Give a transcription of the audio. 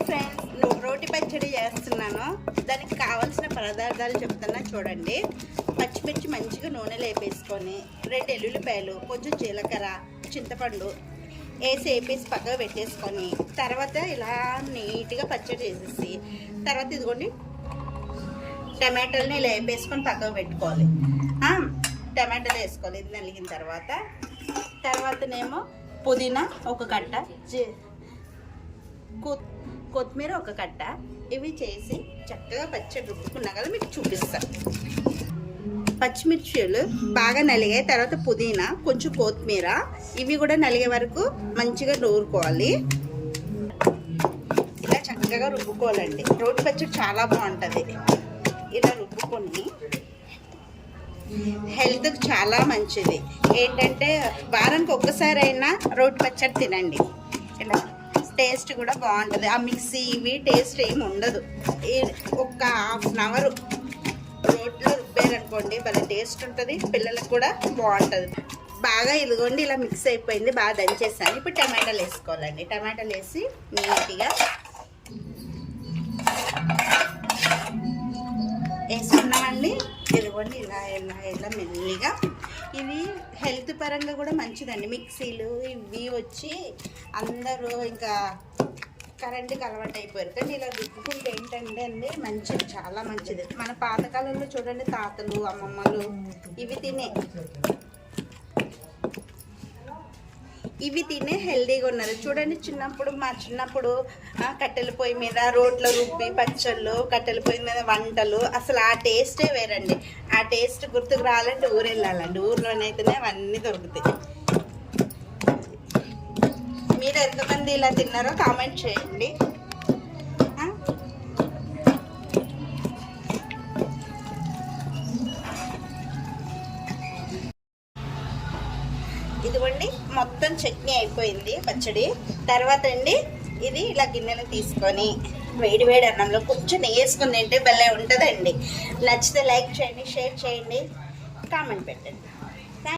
Friends, రోటి పచ్చడి చేస్తున్నాను. దానికి కావాల్సిన పదార్థాలు చెప్తున్నా చూడండి. పచ్చిమిర్చి మంచిగా నూనెలో వేపేసుకొని 2 ఎల్లుల్లిపాయలు, కొంచెం జీలకర్ర, చింతపండు వేపేసి పక్కగా పెట్టేసుకొని తర్వాత ఇలా నీట్గా పచ్చడి చేసేసి తర్వాత ఇదిగోండి టమాటాలని ఇలా వేపేసుకొని పక్కకు పెట్టుకోవాలి. టమాటాలు వేసుకోవాలి. ఇది నలిగిన తర్వాతనేమో పుదీనా ఒక కట్ట, కొత్తిమీర ఒక కట్ట, ఇవి చేసి చక్కగా పచ్చడి రుబ్బుకున్నా కదా మీకు చూపిస్తాను. పచ్చిమిర్చిలు బాగా నలిగాయి. తర్వాత పుదీనా, కొంచెం కొత్తిమీర, ఇవి కూడా నలిగే వరకు మంచిగా నూరుకోవాలి. ఇలా చక్కగా రుబ్బుకోవాలండి. రోటి పచ్చడి చాలా బాగుంటుంది. ఇలా రుబ్బుకొని హెల్త్కి చాలా మంచిది. ఏంటంటే వారానికి ఒక్కసారి అయినా రోటి పచ్చడి తినండి. ఇలా టేస్ట్ కూడా బాగుంటుంది. ఆ మిక్సీ ఇవి టేస్ట్ ఏమి ఉండదు. ఒక ½ అవర్ రోట్లో రుబ్బారనుకోండి భలే టేస్ట్ ఉంటుంది. పిల్లలకు కూడా బాగుంటుంది. బాగా ఇదిగోండి ఇలా మిక్స్ అయిపోయింది. బాగా దంచేసాను. ఇప్పుడు టమాటాలు వేసుకోవాలండి. టమాటాలు వేసి నీట్గా వేసుకున్నామండి. ఇదిగోండి ఇలా ఇలా ఇలా మెల్లిగా. ఇవి హెల్త్ పరంగా కూడా మంచిదండి. మిక్సీలు ఇవి వచ్చి అందరూ ఇంకా కరెంటుకి అలవాటు అయిపోయారు. కానీ ఇలా రుబ్బుకుంటే ఏంటంటే అండి మంచిది, చాలా మంచిది. మన పాతకాలంలో చూడండి తాతలు అమ్మమ్మలు ఇవి తినే హెల్దీగా ఉన్నారు. చూడండి మా చిన్నప్పుడు కట్టెల పొయ్యి మీద రోట్లో రుబ్బి పచ్చళ్ళు, కట్టెల పొయ్యి మీద వంటలు, అసలు ఆ టేస్టే వేరండి. ఆ టేస్ట్ గుర్తుకు రావాలంటే ఊరు వెళ్ళాలండి. ఊర్లోనైతేనే అవన్నీ దొరుకుతాయి. మీరు ఎంతమంది ఇలా తిన్నారో కామెంట్ చేయండి. ఇదిగోండి మొత్తం చట్నీ అయిపోయింది పచ్చడి. తర్వాత అండి ఇది ఇలా గిన్నెలు తీసుకొని వేడి వేడి అన్నంలో కొంచెం నెయ్యి వేసుకుని తింటే భలే ఉంటుందండి. నచ్చితే లైక్ చేయండి, షేర్ చేయండి, కామెంట్ పెట్టండి.